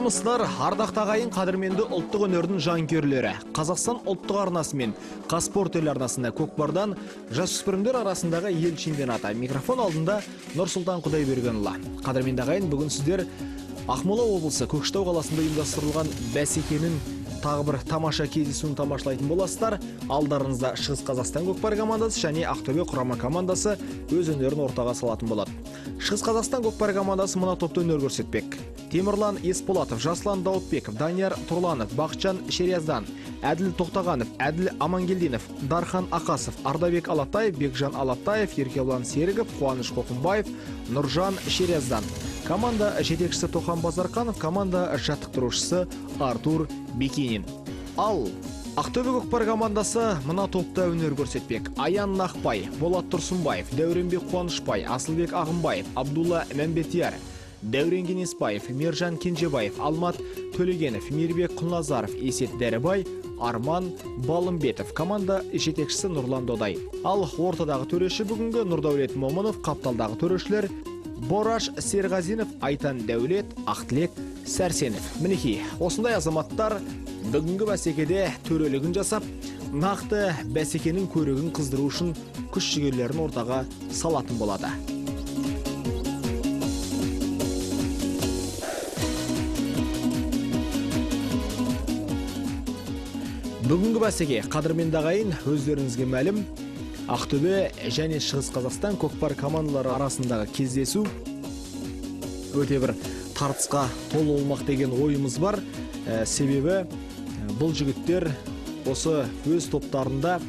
Армысыздар, ардақты ағайын, қадірменді ұлттық өнердің жанкүйерлері. Қазақстан ұлттық арнасы мен Қазспорт телеарнасында көкпардан жасөспірімдер арасындағы ел чемпионаты. Микрофон алдында Нұрсұлтан Құдайбергенұлы. Қадірменді ағайын, бүгін сіздер Ақмола облысы Көкшетау қаласында ұйымдастырылған бәсекенің тағы бір тамаша кездесуін тамашалайтын боласыздар. Алдарыңызда Шығыс Қазақстан көкпар командасы және Ақтөбе құрама командасы өз өнерін ортаға салатын болады. Шығыс Қазақстан көкпар командасы мына топта өнер көрсетпек. Темірлан Есполатов, Жаслан Даутбеков, Данияр Турланов, Бақытжан Шерияздан, Әділ Тоқтағанов, Әділ Амангелдинов, Дархан Ақасов, Ардабек Алатаев, Бекжан Алатаев, Еркебұлан Серігов, Қуаныш Қоқымбаев, Нұржан Шерияздан. Команда жетекшісі Тохан Базарқанов, команда жаттықтырушысы Артур Бекенин. Ал Ақтөбе көкпар командасы мына топта өнер көрсетпек. Аян Нақпай, Болат Тұрсынбаев, Дәуренбек Қуанышбай, Асылбек Ағымбаев, Абдулла Мәмбетияр, Дәурен Кенесбаев, Мержан Кенжебаев, Алмат Төлегенов, Мейірбек Құлназаров, Есет Дәрібай, Арман Балымбетов. Команда жетекшісі Нұрлан Додай. Ал ортадағы төреші бүгінгі Нұрдәулет Момынов, қапталдағы төрешілер Бораш Серғазинов, Айтан Дәулет, Ақтілек Сәрсенов. Мінекей, осындай азаматтар бүгінгі бәсекеде төрелігін жасап, нақты бәсекенің көрігін қыздыру үшін күш-жігерлерін ортаға салатын болады. Бүгінгі бәсеке, қадірменді ағайын, өздеріңізге мәлім, Ақтөбе және Шығыс Қазақстан көкпар командалары арасындағы кездесу өте бір тартысқа толы болмақ деген ойымыз бар. Себебі бұл жігіттер осы өз топтарында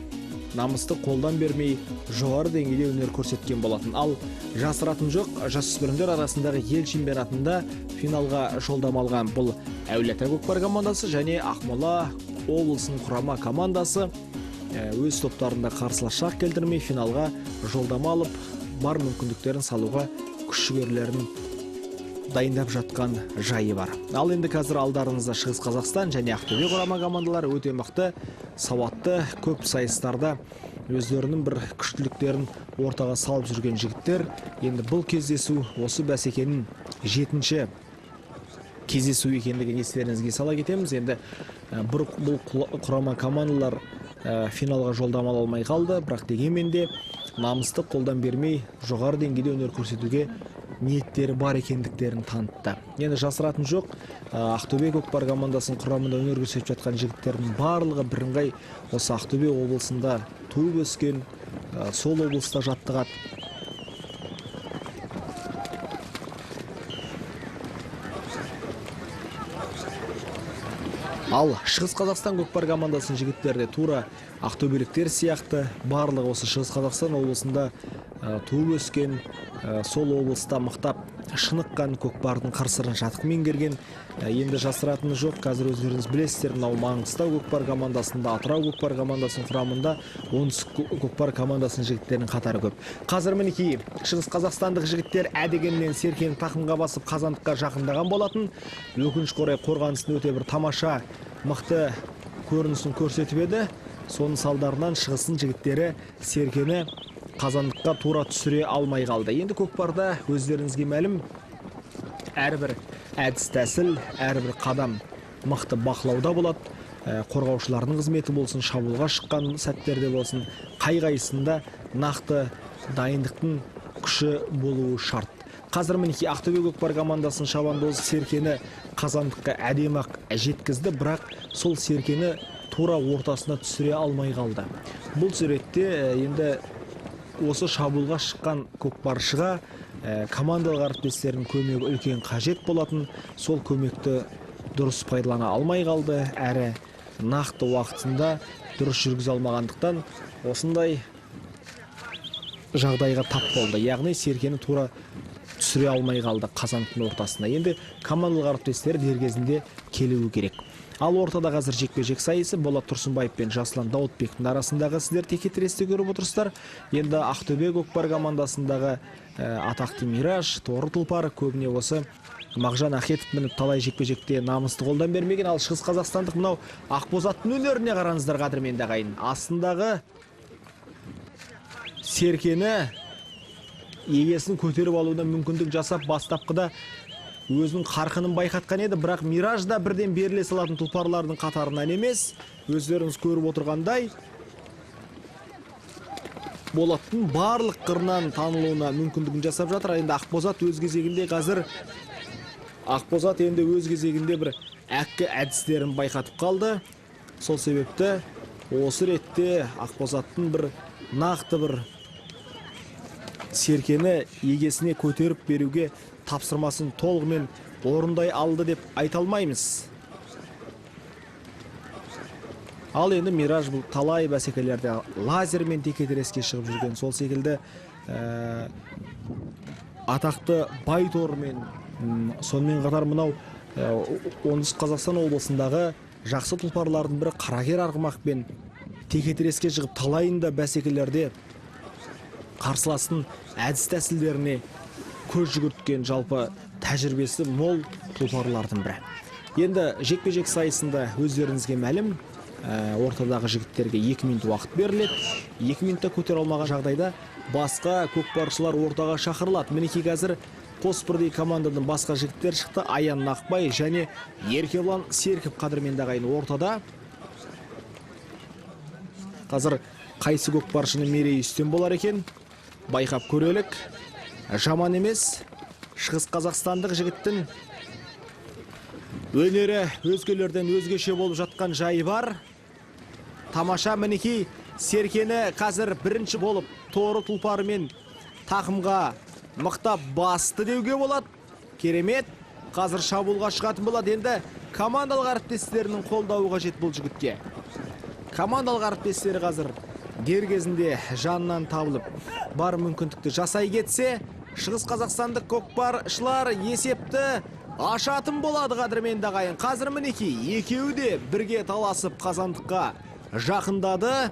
намысты қолдан бермей жоғары деңгейде өнер көрсеткен болатын. Ал жасыратын жоқ, жасөспірімдер арасындағы ел чемпионатында финалға жолдама алған бұл Әулиеата көкпар командасы және Ақмола облысының құрама командасы өз топтарында қарсылас шақ келтірмей финалға жолдама алып, бар мүмкіндіктерін салуға күш-жігерлерін дайындап жатқан жайы бар. Ал енді қазір алдарыңызда Шығыс Қазақстан және Ақтөбе құрама командалары өте мықты, сауатты, көп сайыстарда өздерінің бір күштіліктерін ортаға салып жүрген жігіттер. Енді бұл кездесу осы бәсекенің 7-ші кездесу екендігін естеріңізге сала кетеміз. Енді бұл құрама командалар финалға жолдама ала алмай қалды, бірақ дегенмен де намысты қолдан бермей жоғары деңгейде өнер көрсетуге ниеттері бар екендіктерін танытты. Енді жасыратын жоқ, Ақтөбе көкпар командасының құрамында өнер көрсетіп жатқан жігіттердің барлығы бірыңғай осы Ақтөбе облысында туып өскен, сол облыста жаттығады. Ал Шығыс Қазақстан көкпар командасының жігіттері тура ақтөбеліктер сияқты барлығы осы Шығыс Қазақстан облысында туып өскен, сол облыста мықтап шыныққан көкпардың қыр-сырын жатық меңгерген. Енді жасыратыны жоқ, қазір өздеріңіз білесіздер, мынау Маңғыстау көкпар командасында, Атырау көкпар командасының құрамында оңтүстік көкпар командасының жігіттерінің қатары көп. Қазір мінекей Шығыс Қазақстандық жігіттер әдегеннен серкені тақымға басып Қазандыққа жақындаған болатын. Өкінішке орай қорғанысын өте бір тамаша, мықты көрінісін көрсетіп еді. Соның салдарынан Шығыстың жігіттері серкені Қазандыққа тура түсіре алмай қалды. Енді көкпарда өздеріңізге мәлім, әрбір әдіс тәсіл, әрбір қадам мықты бақылауда болады. Қорғаушылардың қызметі болсын, шабуылға шыққан сәттерде болсын, қай-қайсында нақты дайындықтың күші болуы шарт. Қазір мінекей Ақтөбе көкпар командасының шабандозы серкені Қазандыққа әдемі-ақ жеткізді, бірақ сол серкені тура ортасына түсіре алмай қалды. Бұл суретте енді осы шабуылға шыққан көкпаршыға командалық әріптестерінің көмегі үлкен қажет болатын. Сол көмекті дұрыс пайдалана алмай қалды, әрі нақты уақытында дұрыс жүргізе алмағандықтан осындай жағдайға тап болды. Яғни серкені тура түсіре алмай қалды Қазандықтың ортасына. Енді командалық әріптестері дер кезінде келуі керек. Ал ортада қазір жекпе-жек сайысы Болат Тұрсынбаев пен Жаслан Даутбектің арасындағы сіздер текетіресті көріп отырсыздар. Енді Ақтөбе көкпар командасындағы атақты Мираж, Торы тұлпар көбіне осы Мағжан Ахетов мініп талай жекпе-жекте намысты қолдан бермеген. Ал Шығыс Қазақстандық мынау Ақбозаттың өнеріне қараңыздар қадірменді ағайын. Астындағы серкені егесін көтеріп алуына мүмкіндік жасап, бастапқыда өзінің қарқынын байқатқан еді, бірақ Мираж да бірден беріле салатын тұлпарлардың қатарынан емес. Өздеріңіз көріп отырғандай, Болаттың барлық қырынан танылуына мүмкіндігін жасап жатыр. Енді Ақбозат өз кезегінде бір әккі әдістерін байқатып қалды. Сол себепті осы ретте Ақбозаттың бір нақты бір Серкені егесіне көтеріп беруге тапсырмасын толығымен орындай алды деп айта алмаймыз. Ал енді Мираж бұл талай бәсекелерде лазермен текетіреске шығып жүрген. Сол секілді атақты Байтормен, сонымен қатар мынау оңтүстік Қазақстан облысындағы жақсы тұлпарлардың бірі Қаракер Арғымақпен текетіреске шығып талайында бәсекелерде қарсыластың әдіс тәсілдеріне көз жүгірткен жалпы тәжірибесі мол тұлпарлардың бірі. Енді жекпе-жек сайысында өздеріңізге мәлім, ортадағы жігіттерге 2 минут уақыт беріледі. 2 минутта көтер алмаған жағдайда басқа көкпаршылар ортаға шақырылады. Мінекей қазір қос бірдей командадан басқа жігіттер шықты. Аян Нақбай және Еркебұлан Серков қадірменді ағайын ортада. Қазір қайсы көкпаршының мерейі үстем болар екен? Байқап көрелік. Жаман емес, шығыс қазақстандық жігіттің өнері өзгелерден өзгеше болып жатқан жайы бар. Тамаша, мінекей Серкені қазір бірінші болып торы тұлпарымен тақымға мықтап басты деуге болады. Керемет, қазір шабуылға шығатын болады. Енді командалық әріптестерінің қолдауы қажет бұл жігітке. Командалық әріптестері қазір дер кезінде жанынан табылып бар мүмкіндікті жасай кетсе, шығыс қазақстандық көкпаршылар есепті ашатын болады қадірменді ағайын. Қазір мінекей екеуі де бірге таласып қазандыққа жақындады.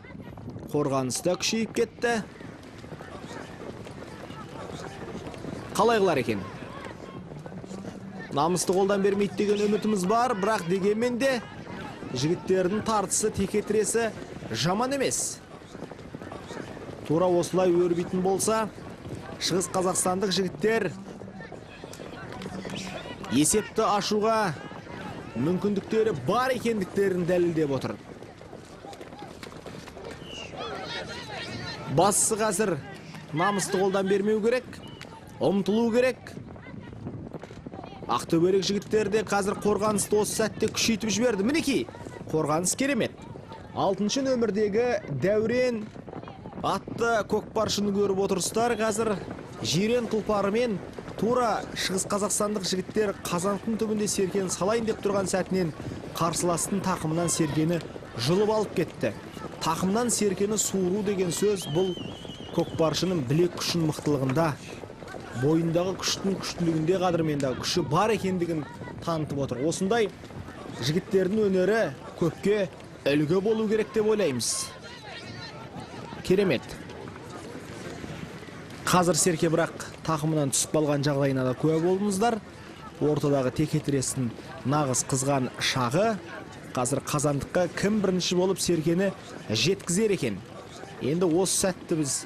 Қорғаныста күшейіп кетті. Қалай қылар екен? Намысты қолдан бермейді деген үмітіміз бар, бірақ дегенмен де жігіттердің тартысы, текетіресі жаман емес. Тура осылай өрбейтін болса, шығыс қазақстандық жігіттер есепті ашуға мүмкіндіктері бар екендіктерін дәлелдеп отыр. Бастысы қазір намысты қолдан бермеу керек, ұмтылу керек. Ақтөбелік жігіттерде қазір қорғанысты осы сәтте күшейтіп жіберді. Мінекей, қорғаныс керемет. 6-шы нөмірдегі Дәурен атты көкпаршыны көріп отырсыздар. Қазір жирен тұлпарымен тура шығыс қазақстандық жігіттер қазандықтың түбінде Серкені салайын деп тұрған сәтінен қарсыластың тақымынан Серкені жұлып алып кетті. Тақымнан Серкені суыру деген сөз бұл көкпаршының білек күшін мықтылығында, бойындағы күштің күштілігінде қадірменді күші бар екендігін танытып отыр. Осындай жігіттердің өнері көпке үлгі болу керек деп ойлаймыз. Керемет. Қазір Серке бірақ тақымынан түсіп қалған жағдайына да куә болдыңыздар. Ортадағы текетіресін нағыз қызған шағы. Қазір қазандыққа кім бірінші болып Серкені жеткізер екен? Енді осы сәтті біз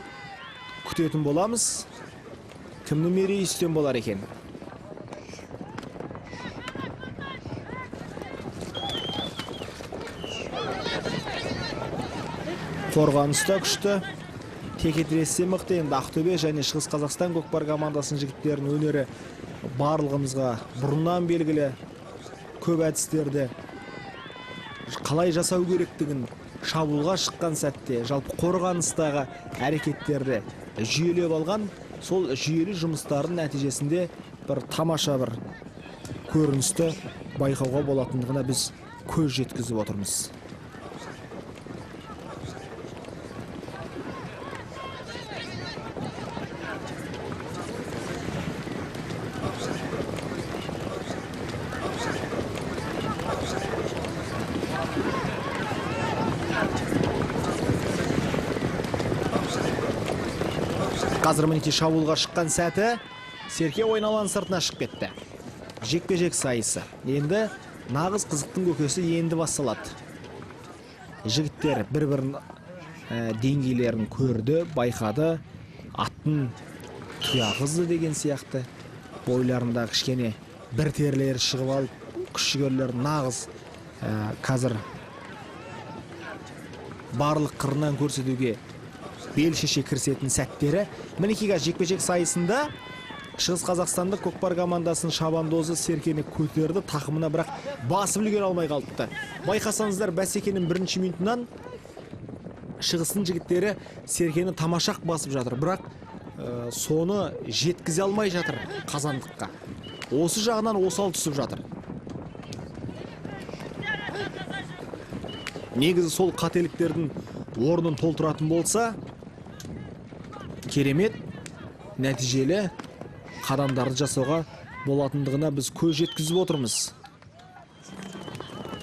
күтетін боламыз. Кімнің мерейі үстем болар екен? Қорғаныста күшті, текетіресе мықты. Енді Ақтөбе және Шығыс Қазақстан көкпар командасының жігіттерінің өнері барлығымызға бұрыннан белгілі. Көп әдістерді қалай жасау керектігін шабуылға шыққан сәтте, жалпы қорғаныстағы әрекеттерді жүйелеп алған. Сол жүйелі жұмыстардың нәтижесінде бір тамаша бір көріністі байқауға болатындығына біз көз жеткізіп отырмыз. Қазір мінекей шабуылға шыққан сәті Серке ойналан сыртына шығып кетті. Жекпе-жек сайысы. Енді нағыз қызықтың көкесі енді басталады. Жігіттер бір-бірін деңгейлерін көрді, байқады. Аттың тұяғызды деген сияқты бойларында кішкене бір терлері шығып алып, күш-жігерлері нағыз қазір барлық қырынан көрсетуге бел шеше кірісетін сәттері. Мінекей жекпе-жек сайысында Шығыс Қазақстандық көкпар командасының шабандозы Серкені көтерді, тақымына бірақ басып үлгере алмай қалыпты. Байқасаңыздар, бәсекенің бірінші минутынан Шығыстың жігіттері Серкені тамашақ басып жатыр, бірақ соны жеткізе алмай жатыр Қазандыққа. Осы жағынан осал түсіп жатыр. Негізі сол қателіктердің орнын толтыратын болса, керемет нәтижелі қадамдарды жасауға болатындығына біз көз жеткізіп отырмыз.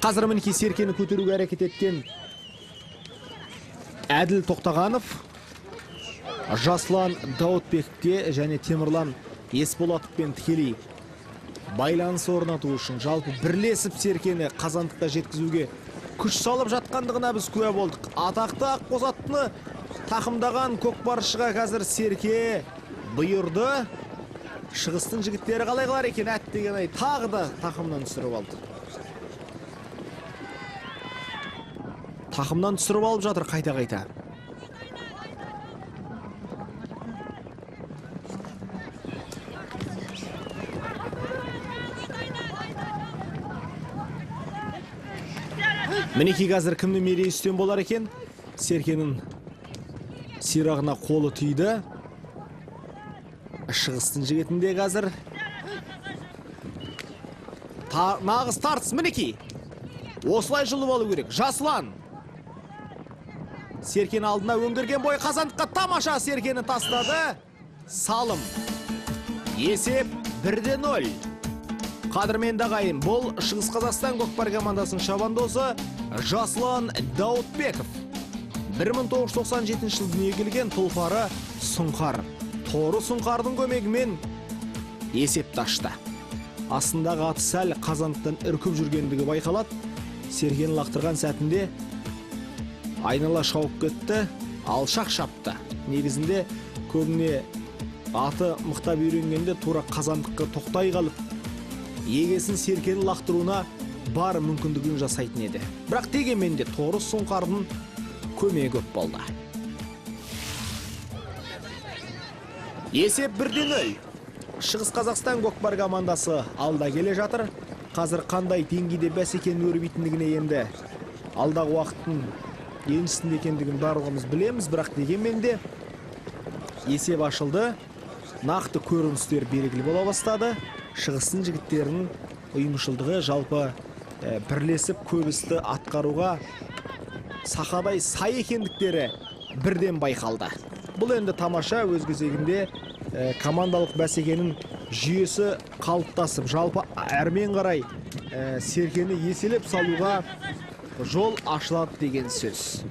Қазір мінекей Серкені көтеруге әрекет еткен Әділ Тоқтағанов Жаслан Даутбековке және Темірлан Есболатовпен тікелей байланыс орнату үшін жалпы бірлесіп Серкені Қазандыққа жеткізуге күш салып жатқандығына біз куә болдық. Атақты Ақбоз аттыны тақымдаған көкпаршыға қазір Серке бұйырды. Шығыстың жігіттері қалай қылар екен, әттеген ай тағы да тақымнан түсіріп алды. Тақымнан түсіріп алып жатыр қайта-қайта. Мінекей қазір кімді мерей үстем болар екен? Серкенің сирағына қолы түйді. Шығыстың жігітінде қазір нағыз тартыс. Мінекей осылай жұлып алу керек. Жаслан Серкені алдына өңгерген бой Қазандыққа тамаша Серкені тастады. Салым. Есеп 1-0. Қадірменді ағайын, бұл Шығыс Қазақстан көкпар командасының шабандозы Жаслан Даутбеков. 1997 жылы дүниеге келген тұлпары Сұңқар. Торы Сұңқардың көмегімен есепті ашты. Астындағы аты сәл Қазандықтан үркіп жүргендігі байқалады. Серкені лақтырған сәтінде айнала шауып кетті, алшақ шапты. Негізінде көбіне аты мықтап үйренгенде тура Қазандыққа тоқтай қалып, егесін Серкені лақтыруына бар мүмкіндігін жасайтын еді. Бірақ дегенмен де Торы Сұңқардың көмегі көп болды. Есеп 1-0. Шығыс Қазақстан көкпар командасы алда келе жатыр. Қазір қандай деңгейде бәсекенің өрбитіндігіне енді алдағы уақыттың еншісінде екендігін барлығымыз білеміз, бірақ дегенмен де есеп ашылды. Нақты көріністер белгілі бола бастады. Шығыстың жігіттерінің ұйымшылдығы жалпы бірлесіп көп істі атқаруға сақадай сай екендіктері бірден байқалды. Бұл енді тамаша, өз кезегінде командалық бәсекенің жүйесі қалыптасып, жалпы әрмен қарай Серкені еселеп салуға жол ашылады деген сөз.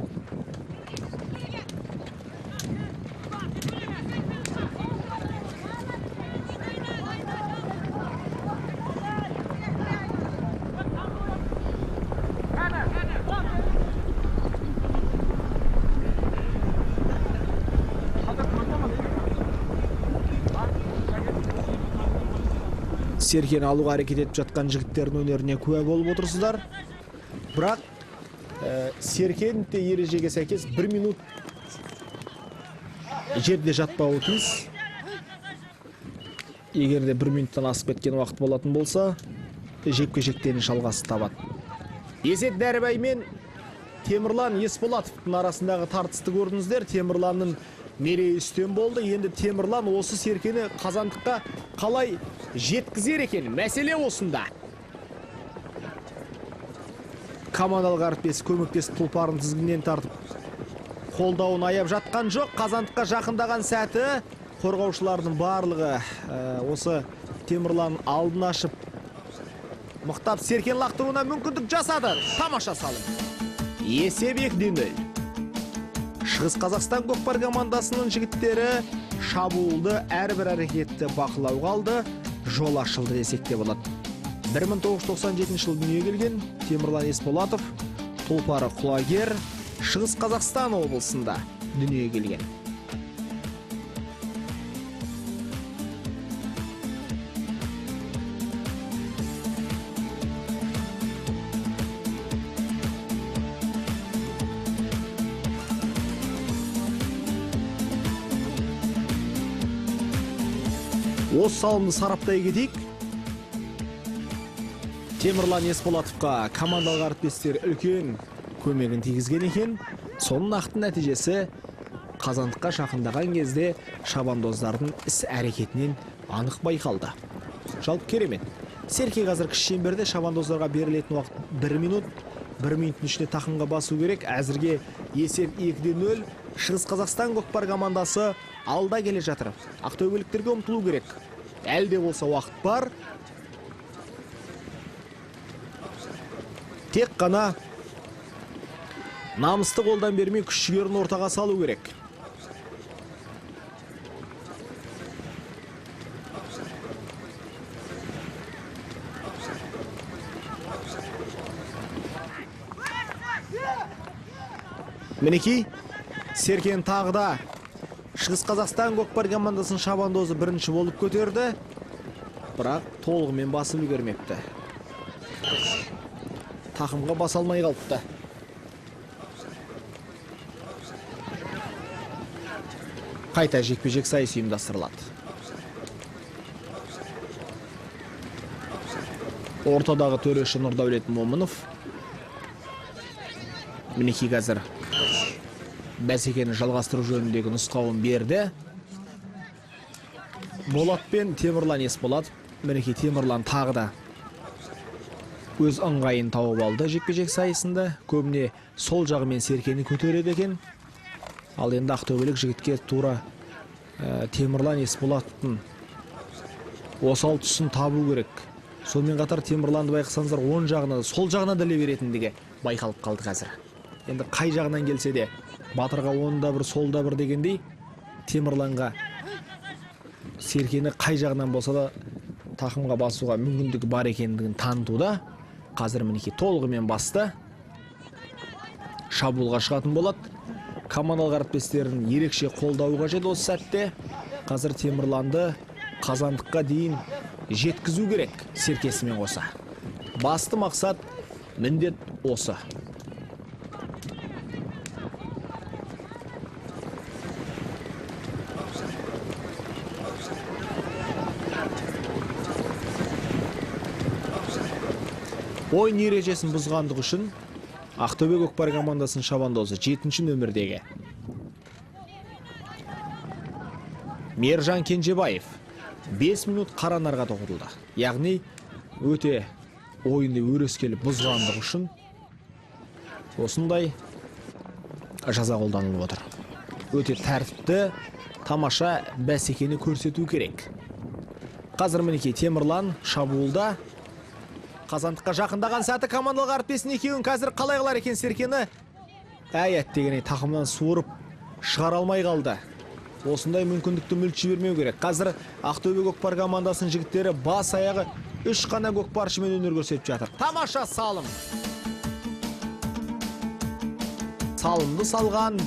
Серкені алуға әрекет етіп жатқан жігіттердің өнеріне куә болып отырсыздар. Бірақ Серкені де ережеге сәйкес 1 минут жерде жатпауы тиіс. Егер де 1 минуттан асып кеткен уақыт болатын болса, жекпе-жектен жалғасы табады. Есет Дәрібай мен Темірлан Есболатовтың арасындағы тартысты көрдіңіздер. Темірланның мерейі үстем болды. Енді Темірлан осы Серкені Қазандыққа қалай жеткізер екен? Мәселе осында. Командалық әріптес көмектес тұлпарын тізгіннен тартып қолдауын аяп жатқан жоқ. Қазандыққа жақындаған сәті қорғаушылардың барлығы осы Темірлан алдын ашып мықтап Серкені лақтыруына мүмкіндік жасады. Тамаша салым. Есеп 2-0. Шығыс Қазақстан көкпар командасының жігіттері шабуылды әрбір әрекетті бақылауға алды, жол ашылды десек те болады. 1997 жылы дүниеге келген Темірлан Есболатов, тұлпары құлагер, Шығыс Қазақстан облысында дүниеге келген. Осы салымды сараптай кетейік. Темірлан Есболатовқа командалық әріптестер үлкен көмегін тигізген екен. Соның нақты нәтижесі қазандыққа жақындаған кезде шабандоздардың іс-әрекетінен анық байқалды. Жалпы керемет. Серке қазір кіші шеңберде шабандоздарға берілетін уақыт 1 минут. 1 минуттың ішінде тақымға басу керек. Әзірге есеп 2-0. Шығыс Қазақстан көкпар командасы алда келе жатыр. Ақтөбеліктерге ұмтылу керек. Әлде болса уақыт бар. Тек қана намысты қолдан бермей күш-жігерін ортаға салу керек. Мінекей, Серкен тағыда Шығыс Қазақстан көкпар командасын шабандозы бірінші болып көтерді, бірақ толығымен басып үлгермепті. Тақымға баса алмай қалыпты. Қайта жекпе-жек сайыс ұйымдастырылады. Ортадағы төреші Нұрдәулет Момынов. Мінекей қазір бәсекені жалғастыру жөніндегі нұсқауын берді. Болат пен Темірлан Есболатов. Мінекей Темірлан тағы да өз ыңғайын тауып алды жекпе-жек сайысында. Көбіне сол жағымен Серкені көтереді екен. Ал енді ақтөбелік жігітке тура Темірлан Есболатовтың осал тұсын табу керек. Сонымен қатар Темірланды байқасаңыздар оң жағына да сол жағына да беретіндігі байқалып қалды қазір. Енді қай жағынан келсе де батырға оңда бір солда бір дегендей Темірланға Серкені қай жағынан болса да тақымға басуға мүмкіндігі бар екендігін танытуда. Қазір мінекей толығымен басты. Шабуылға шығатын болады. Командалық әріптестерін ерекше қолдауы қажет осы сәтте. Қазір Темірланды қазандыққа дейін жеткізу керек Серкесімен қоса. Басты мақсат, міндет осы. Ойын ережесін бұзғандығы үшін Ақтөбе көкпар командасының шабандозы 7-ші нөмірдегі Мержан Кенжебаев 5 минут қара нарға тоғытылды. Яғни өте ойынды өрескелі бұзғандығы үшін осындай жаза қолданылып отыр. Өте тәртіпті, тамаша бәсекені көрсету керек. Қазір мінекей Темірлан шабуылда. Қазандыққа жақындаған сәті командалық әріптесін екеуін қазір қалай қылар екен Серкені? Әттегенде тақымнан суырып шығара алмай қалды. Осындай мүмкіндікті мүлт жібермеу керек. Қазір Ақтөбе көкпар командасының жігіттері бас аяғы 3 қана көкпаршымен өнер көрсетіп жатыр. Тамаша салым. Салымды салған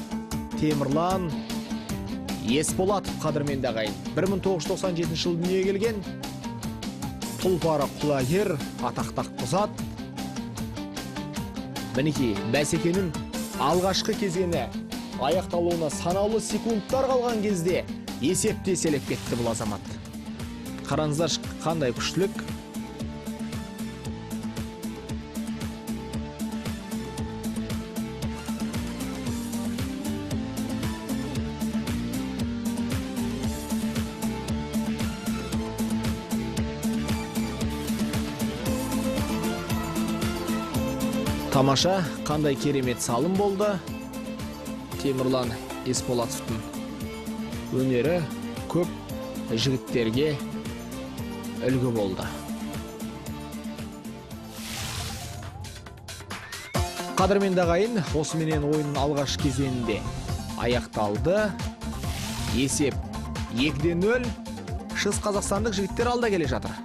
Темірлан Есболатов қадірменді ағайын. 1997 жылы дүниеге келген. Тұлпары құлагер, атақтақ құзат. Мінекей, бәсекенің алғашқы кезеңі аяқталуына санаулы секундтар қалған кезде есепте еселеп кетті бұл азамат. Қараңыздар қандай күштілік. Тамаша, қандай керемет салым болды. Темірлан Есболатовтың өнері көп жігіттерге үлгі болды. Қадірменді ағайын, осыменен ойынның алғаш кезеңінде аяқталды. Есеп 2-0. Шығыс қазақстандық жігіттер алда келе жатыр.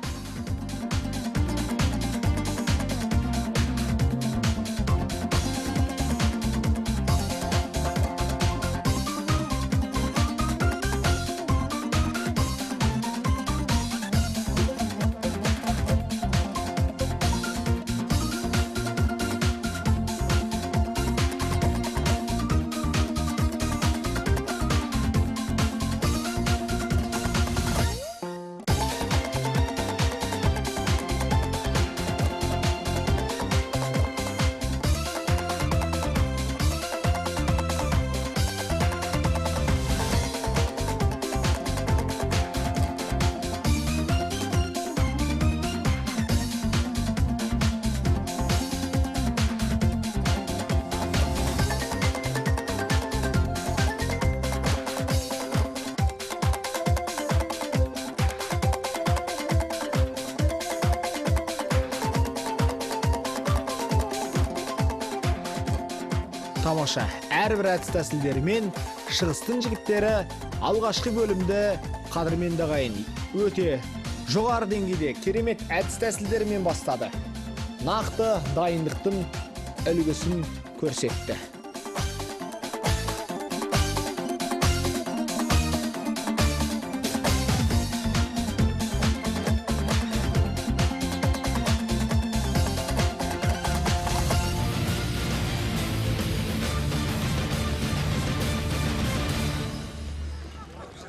тамаша. Әрбір әдіс тәсілдерімен шығыстың жігіттері алғашқы бөлімді қадірменді ағайын өте жоғары деңгейде керемет әдіс тәсілдерімен бастады. Нақты дайындықтың үлгісін көрсетті.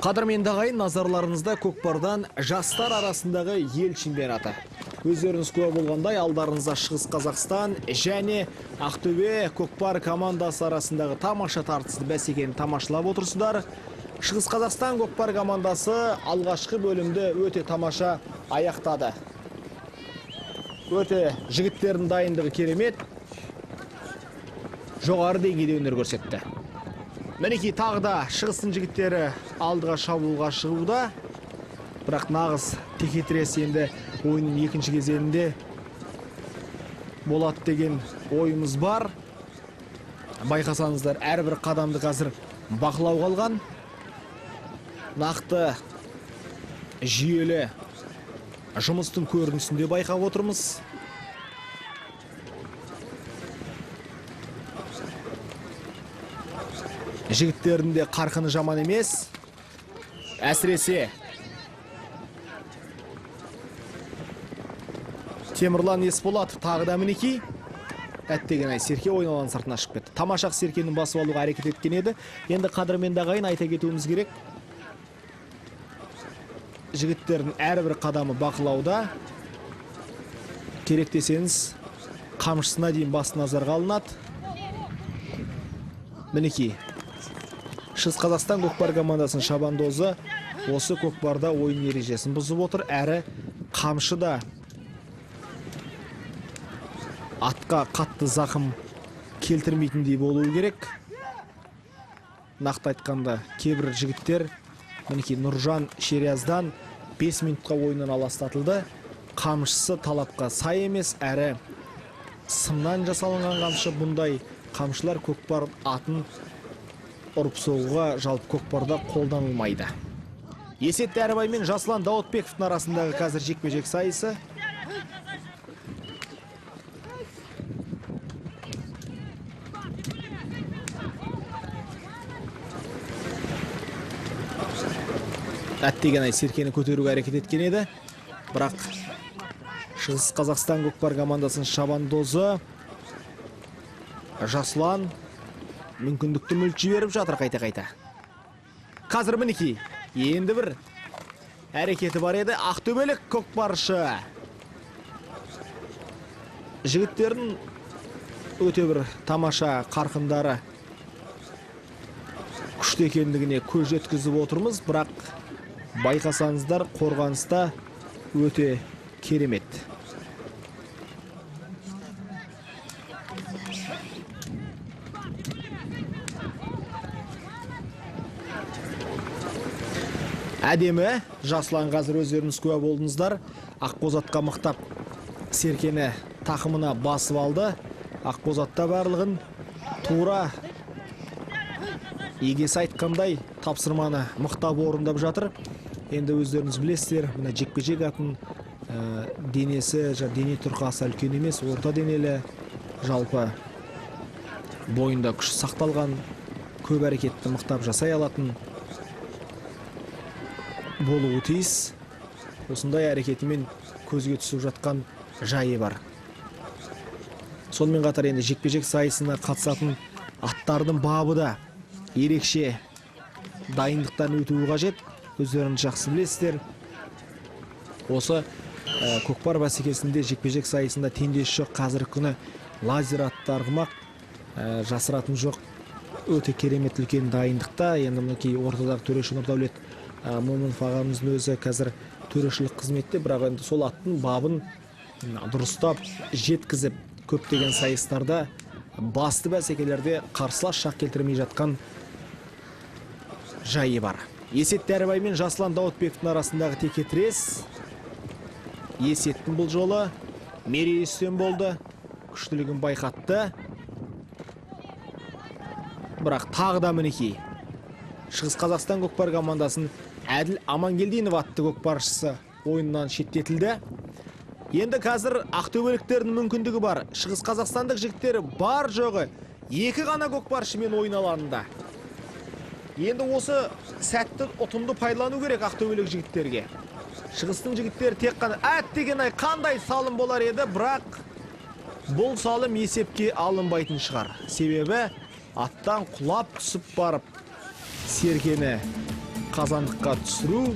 Қадірменді ағайын, назарларыңызда көкпардан жастар арасындағы ел чемпионаты. Өздеріңіз куә болғандай, алдарыңызда Шығыс Қазақстан және Ақтөбе көкпар командасы арасындағы тамаша тартысты бәсекені тамашалап отырсыздар. Шығыс Қазақстан көкпар командасы алғашқы бөлімді өте тамаша аяқтады. Өте жігіттердің дайындығы керемет, жоғары деңгейде өнер көрсетті. Мінекей тағы да шығыстың жігіттері алдыға шабуылға шығуда. Бірақ нағыз текетірес енді ойынның екінші кезеңінде болады деген ойымыз бар. Байқасаңыздар, әрбір қадамды қазір бақылауға алған. Нақты жүйелі жұмыстың көрінісінде байқап отырмыз. Жігіттерінде қарқыны жаман емес. Әсіресе Темірлан Есболатов тағы да мінекей әттеген Серке ойналан сыртына шығып кетті. Тамашақ Серкенің басып алуға әрекет еткен еді. Енді қадірменді ағайын айта кетуіміз керек. Жігіттердің әрбір қадамы бақылауда. Керек десеңіз, қамшысына дейін басты назарға алынады. Мінекей Шығыс Қазақстан көкпар командасының шабандозы осы көкпарда ойын ережесін бұзып отыр, әрі қамшы да атқа қатты зақым келтірмейтіндей болуы керек. Нақты айтқанда, кейбір жігіттер, мінекей Нұржан Шерияздан 5 минутқа ойыннан аластатылды. Қамшысы талапқа сай емес, әрі сымнан жасалынған қамшы. Бұндай қамшылар көкпар атын ұрып соғуға жалпы көкпарда қолданылмайды. Есет Дәрібай мен Жаслан Даутбековтың арасындағы қазір жекпе-жек сайысы. Әттеген Серкені көтеруге әрекет еткен еді. Бірақ Шығыс Қазақстан көкпар командасының шабандозы Жаслан мүмкіндікті мүлт жіберіп жатыр қайта-қайта. Қазір мінекей, енді бір әрекеті бар еді. Ақтөбелік көкпаршы жігіттердің өте бір тамаша қарқындары күшті екендігіне көз жеткізіп отырмыз. Бірақ байқасаңыздар, қорғаныста өте керемет. Әдемі, Жаслан қазір өздеріңіз куә болдыңыздар. Ақбозатқа мықтап Серкені тақымына басып алды. Ақбозатта барлығын тура егесі айтқандай тапсырманы мықтап орындап жатыр. Енді өздеріңіз білесіздер, мына жекпе-жек атын денесі, дене тұрқасы үлкен емес, орта денелі, жалпы бойында күш сақталған, көп әрекетті мықтап жасай алатын болуы тиіс. Осындай әрекетімен көзге түсіп жатқан жайы бар. Сонымен қатар енді жекпе-жек сайысына қатысатын аттардың бабы да ерекше дайындықтан өтуі қажет. Өздеріңіз жақсы білесіздер. Осы көкпар бәсекесінде жекпе-жек сайысында теңдесі жоқ. Қазіргі күні лазер атты арғымақ, жасыратын жоқ. Өте керемет үлкен дайындықта. Енді мінекей ортадағы төреші Нұрдәулет Момынов ағамыздың өзі қазір төрешілік қызметте, бірақ енді сол аттың бабын дұрыстап жеткізіп, көптеген сайыстарда, басты бәсекелерде қарсылас шақ келтірмей жатқан жайы бар. Есет Дәрібай мен Жаслан Даутбековтың арасындағы текетірес. Есеттің бұл жолы мерейі үстем болды, күштілігін байқатты. Бірақ тағы да мінекей. Шығыс Қазақстан көкпар командасын Әділ Амангелдинов атты көкпаршысы ойыннан шеттетілді. Енді қазір ақтөбеліктердің мүмкіндігі бар. Шығыс Қазақстандық жігіттері бар жоғы 2 ғана көкпаршымен ойын алаңында. Енді осы сәтті ұтымды пайдалану керек ақтөбелік жігіттерге. Шығыстың жігіттері тек қана деген қандай салым болар еді, бірақ бұл салым есепке алынбайтын шығар. Себебі аттан құлап түсіп барып Серкені қазандыққа түсіру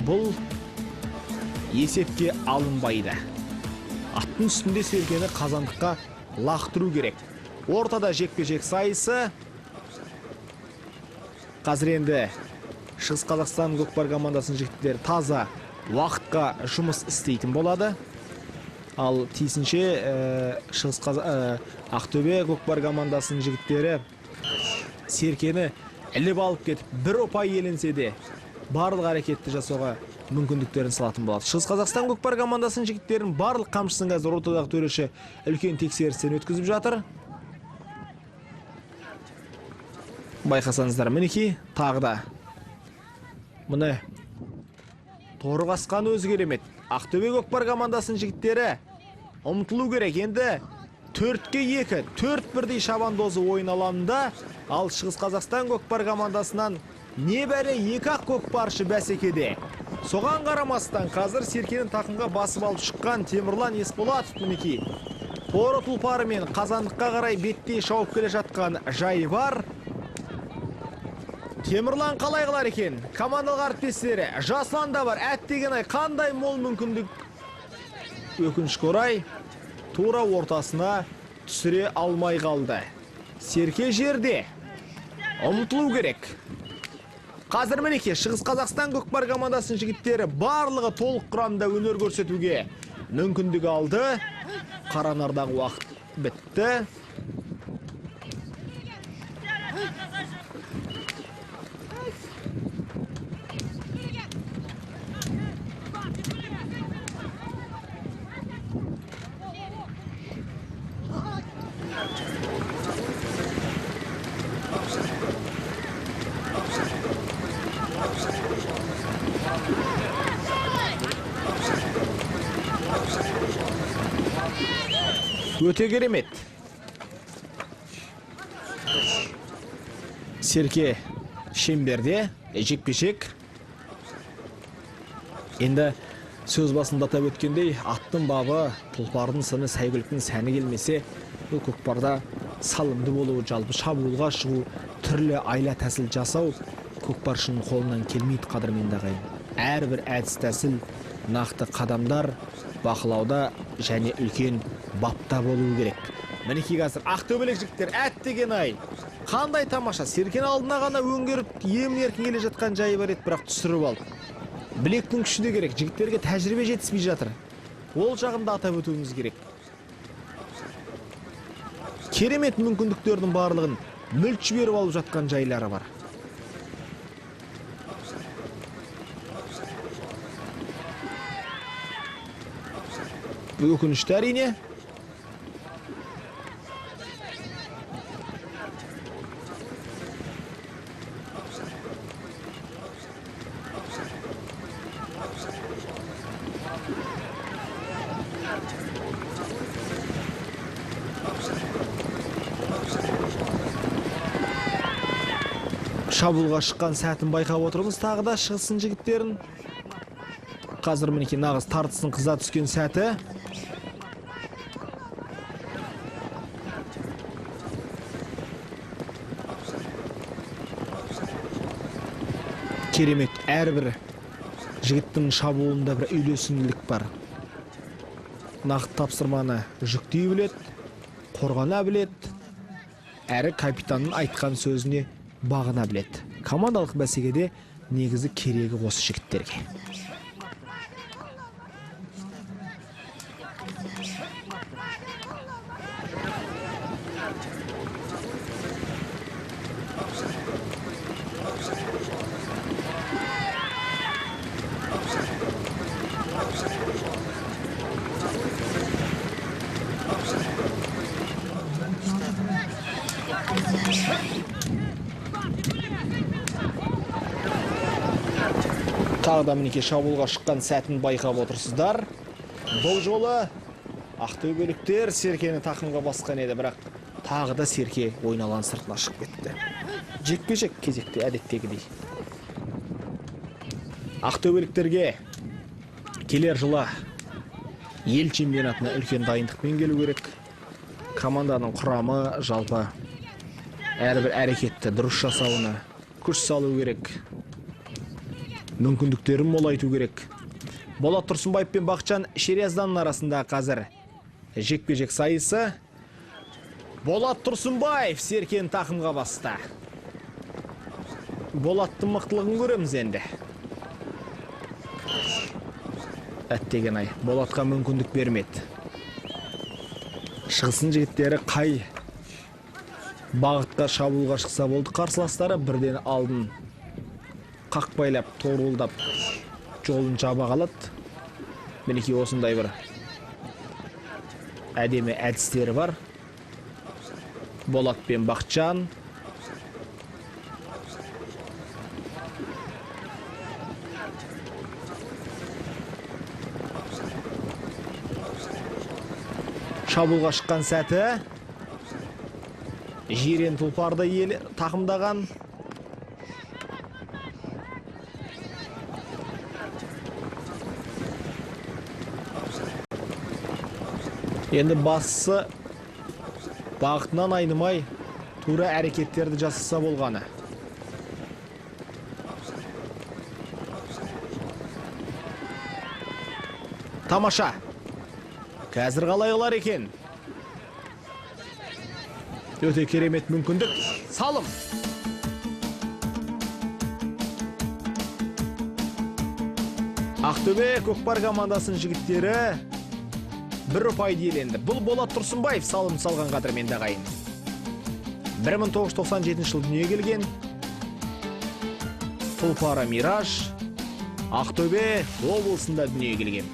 бұл есепке алынбайды. Аттың үстінде Серкені қазандыққа лақтыру керек. Ортада жекпе-жек сайысы. Қазір енді Шығыс Қазақстан көкпар командасының жігіттері таза уақытқа жұмыс істейтін болады. Ал тиісінше Ақтөбе көкпар командасының жігіттері Серкені іліп алып кетіп, бір ұпай еленсе де барлық әрекетті жасауға мүмкіндіктерін салатын болады. Шығыс Қазақстан көкпар командасының жігіттерін барлық қамшысын қазір ортадағы төреші үлкен тексерістен өткізіп жатыр. Байқасаңыздар, мінекей тағы да. Мұны торы қасқан өзі керемет. Ақтөбе көкпар командасының жігіттері ұмтылу керек. Енді 4-2, 4-1 шабандозы ойын алаңында, ал Шығыс Қазақстан көкпар командасынан небәрі 2-ақ көкпаршы бәсекеде. Соған қарамастан қазір Серкенің тақымға басып алып шыққан Темірлан Есболатов мінекей торы тұлпарымен қазандыққа қарай беттей шауып келе жатқан жайы бар. Темірлан қалай қылар екен? Командалық әріптестері Жаслан да бар. Әттеген-ай, қандай мол мүмкіндік. Өкінішке орай тура ортасына түсіре алмай қалды. Серке жерде ұмтылу керек. Қазір мінекей Шығыс Қазақстан көкпар командасының жігіттері барлығы толық құрамда өнер көрсетуге мүмкіндік алды. Қаранардағы уақыт бітті. Өте керемет. Серке шеңберде жекпе-жек. Енді сөз басында атап өткендей, аттың бабы, тұлпардың сыны, сәйгүліктің сәні келмесе, бұл көкпарда салымды болу, жалпы шабуылға шығу, түрлі айла тәсіл жасау көкпаршының қолынан келмейді қадірменді ағайын. Әрбір әдіс тәсіл, нақты қадамдар бақылауда және үлкен бапта болу керек. Мінекей қазір ақтөбелік жігіттер әттеген-ай, қандай тамаша. Серкен алдына ғана өңгеріп емін-еркін келе жатқан жайы бар еді, бірақ түсіріп алды. Білектің күші де керек, жігіттерге тәжірибе жетіспей жатыр. Ол жағында атап өтуіміз керек. Керемет мүмкіндіктердің барлығын мүлт жіберіп алып жатқан жайлары бар. Өкінішті әрине. Шабуылға шыққан сәтін байқап отырмыз тағы да Шығыстың жігіттерін. Қазір мінекей нағыз тартыстың қыза түскен сәті. Керемет, әрбір жігіттің шабуылында бір үйлесімділік бар. Нақты тапсырманы жүктей біледі, қорғана біледі, әрі капитанның айтқан сөзіне бағына біледі. Командалық бәсекеде негізі керегі осы жігіттерге. Тағы да мінеке шабуылға шыққан сәтін байқап отырсыздар. Бұл жолы ақтөбеліктер Серкені тақымға басқан еді, бірақ тағы да Серке ойналған сыртына шығып кетті. Жекпе-жек кезекте әдеттегідей. Ақтөбеліктерге келер жылы ел чемпионатына үлкен дайындықпен келу керек. Команданың құрамы жалпы әрбір әрекетті дұрыс жасауына күш салу керек. Мүмкіндіктерін молайту керек. Болат Тұрсынбаев пен Бақытжан Шериязданның арасында қазір жекпе-жек сайысы. Болат Тұрсынбаев Серкені тақымға басты. Болаттың мықтылығын көреміз енді. Әттеген ай, Болатқа мүмкіндік бермеді. Шығысын жігіттері қай бағытқа шабуылға шықса болды, қарсыластары бірден алдын қақпайлап, торылдап жолын жаба қалады. Мінеки осындай бір әдемі әдістері бар. Болат пен Бақытжан. Шабуылға шыққан сәті Жирен тұлпарды ел тақымдаған. Енді басысы бағытынан айнымай тура әрекеттерді жасаса болғаны. Тамаша. Қазір қалай олар екен? Өте керемет мүмкіндік. Салым. Ақтөбе көкпар командасының жігіттері бір ұпайды иеленді. Бұл Болат Тұрсынбаев салым салған қадірмен дағайын. 1997 жыл дүние келген. Тұлпары Мираж Ақтөбе облысында дүние келген.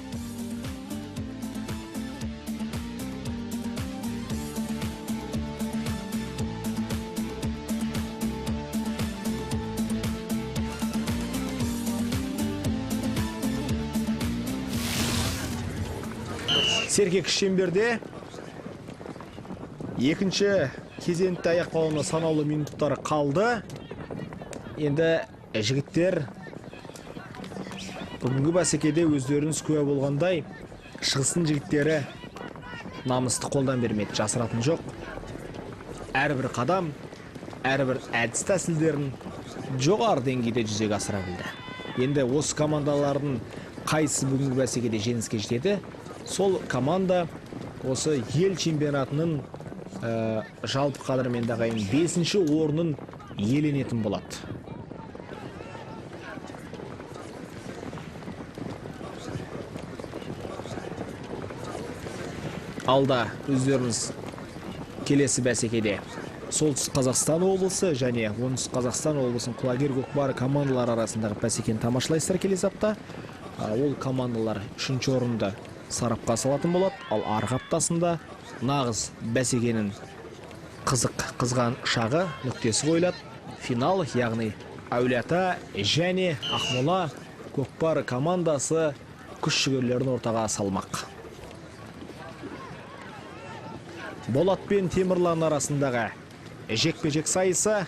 Серке шеңберде екінші кезеңді аяқталуына санаулы минуттар қалды. Енді жігіттер бүгінгі бәсекеде өздеріңіз куә болғандай, шығыстың жігіттері намысты қолдан бермеді, жасыратын жоқ. Әрбір қадам, әрбір әдіс тәсілдерін жоғары деңгейде жүзеге асыра білді. Енді осы командалардың қайсы бүгінгі бәсекеде жеңіске жетеді, сол команда осы ел чемпионатының жалпы қадірмен дағайын 5-ші орнын иеленетін болады. Алда өздеріңіз келесі бәсекеде Солтүстік Қазақстан облысы және Оңтүстік Қазақстан облысының құлагер көкпар командалар арасындағы бәсекені тамашалайсыздар келесі апта. Ол командалар 3-ші орынды сарапқа салатын болады, ал арғы аптасында нағыз бәсекенің қызған шағы нүктесі қойылады. Финал, яғни Әулиеата және Ақмола көкпар командасы күш жігерлерін ортаға салмақ. Болат пен Темірлан арасындағы жекпе-жек сайысы.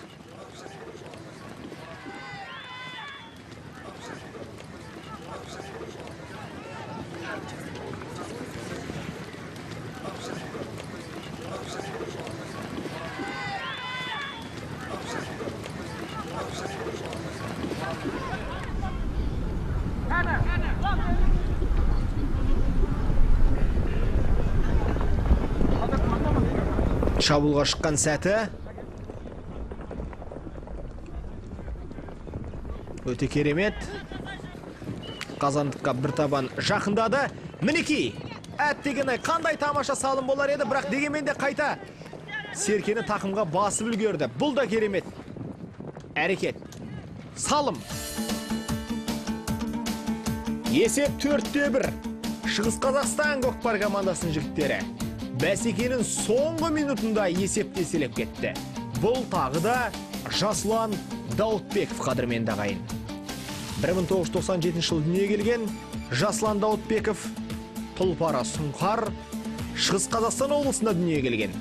Шабуылға шыққан сәті өте керемет. Қазандыққа бір табан жақындады. Мінекей, әттегені қандай тамаша салым болар еді, бірақ дегенмен де қайта Серкені тақымға басып үлгерді. Бұл да керемет әрекет. Салым. Есеп 4-1. Шығыс Қазақстан көкпар командасының жігіттері бәсекенің соңғы минутында есепте селеп кетті. Бұл тағы да Жасұлан Даутбеков, қадірменді ағайын. 1997 жылы дүниеге келген Жасұлан Даутбеков Тұлпары Сұңқар, Шығыс Қазақстан облысында дүниеге келген.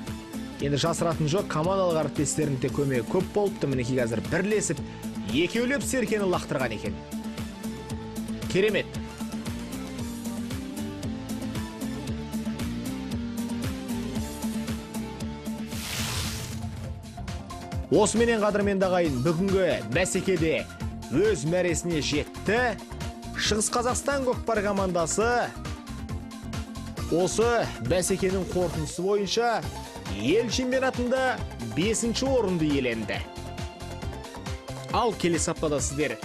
Енді жасыратын жоқ, командалық әріптестерінде көмегі көп болыпты, мінекей қазір бірлесіп, екеулеп серкені лақтырған екен. Керемет. Осыменен қадірменді ағайын, бүгінгі бәсекеде өз мәресіне жетті. Шығыс Қазақстан көкпар командасы осы бәсекенің қорытындысы бойынша ел чемпионатында 5-ші орынды иеленді. Ал келесі аптада сіздер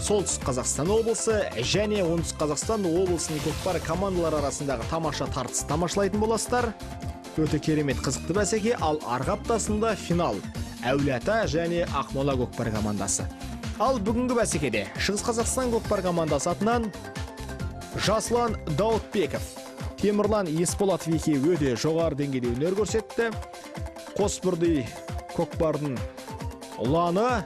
Солтүстік Қазақстан облысы және Оңтүстік Қазақстан облысының көкпар командалар арасындағы тамаша тартыс тамашалайтын боласыздар. Өте керемет қызықты бәсеке, ал арғы аптасында финал Әулиеата және Ақмола көкпар командасы. Ал бүгінгі бәсекеде Шығыс Қазақстан көкпар командасы атынан Жасұлан Даутбеков, Темірлан Есболатов екеуі өте жоғары деңгейде өнер көрсетті. Қос бірдей көкпардың ұланы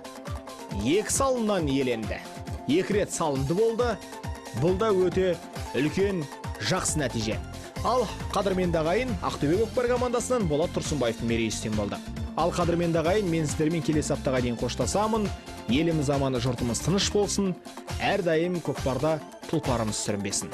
2 салымнан иеленді. 2 рет салымды болды. Бұл да өте үлкен жақсы нәтиже. Ал қадірменді ағайын, Ақтөбе көкпар командасынан Болат Тұрсынбаевтың мерейістен болды. Ал қадірменді ағайын, мен сіздермен келесі аптаға дейін қоштасамын. Еліміз аманы, жұртымыз тыныш болсын. Әрдайым көкпарда тұлпарымыз сүрінбесін.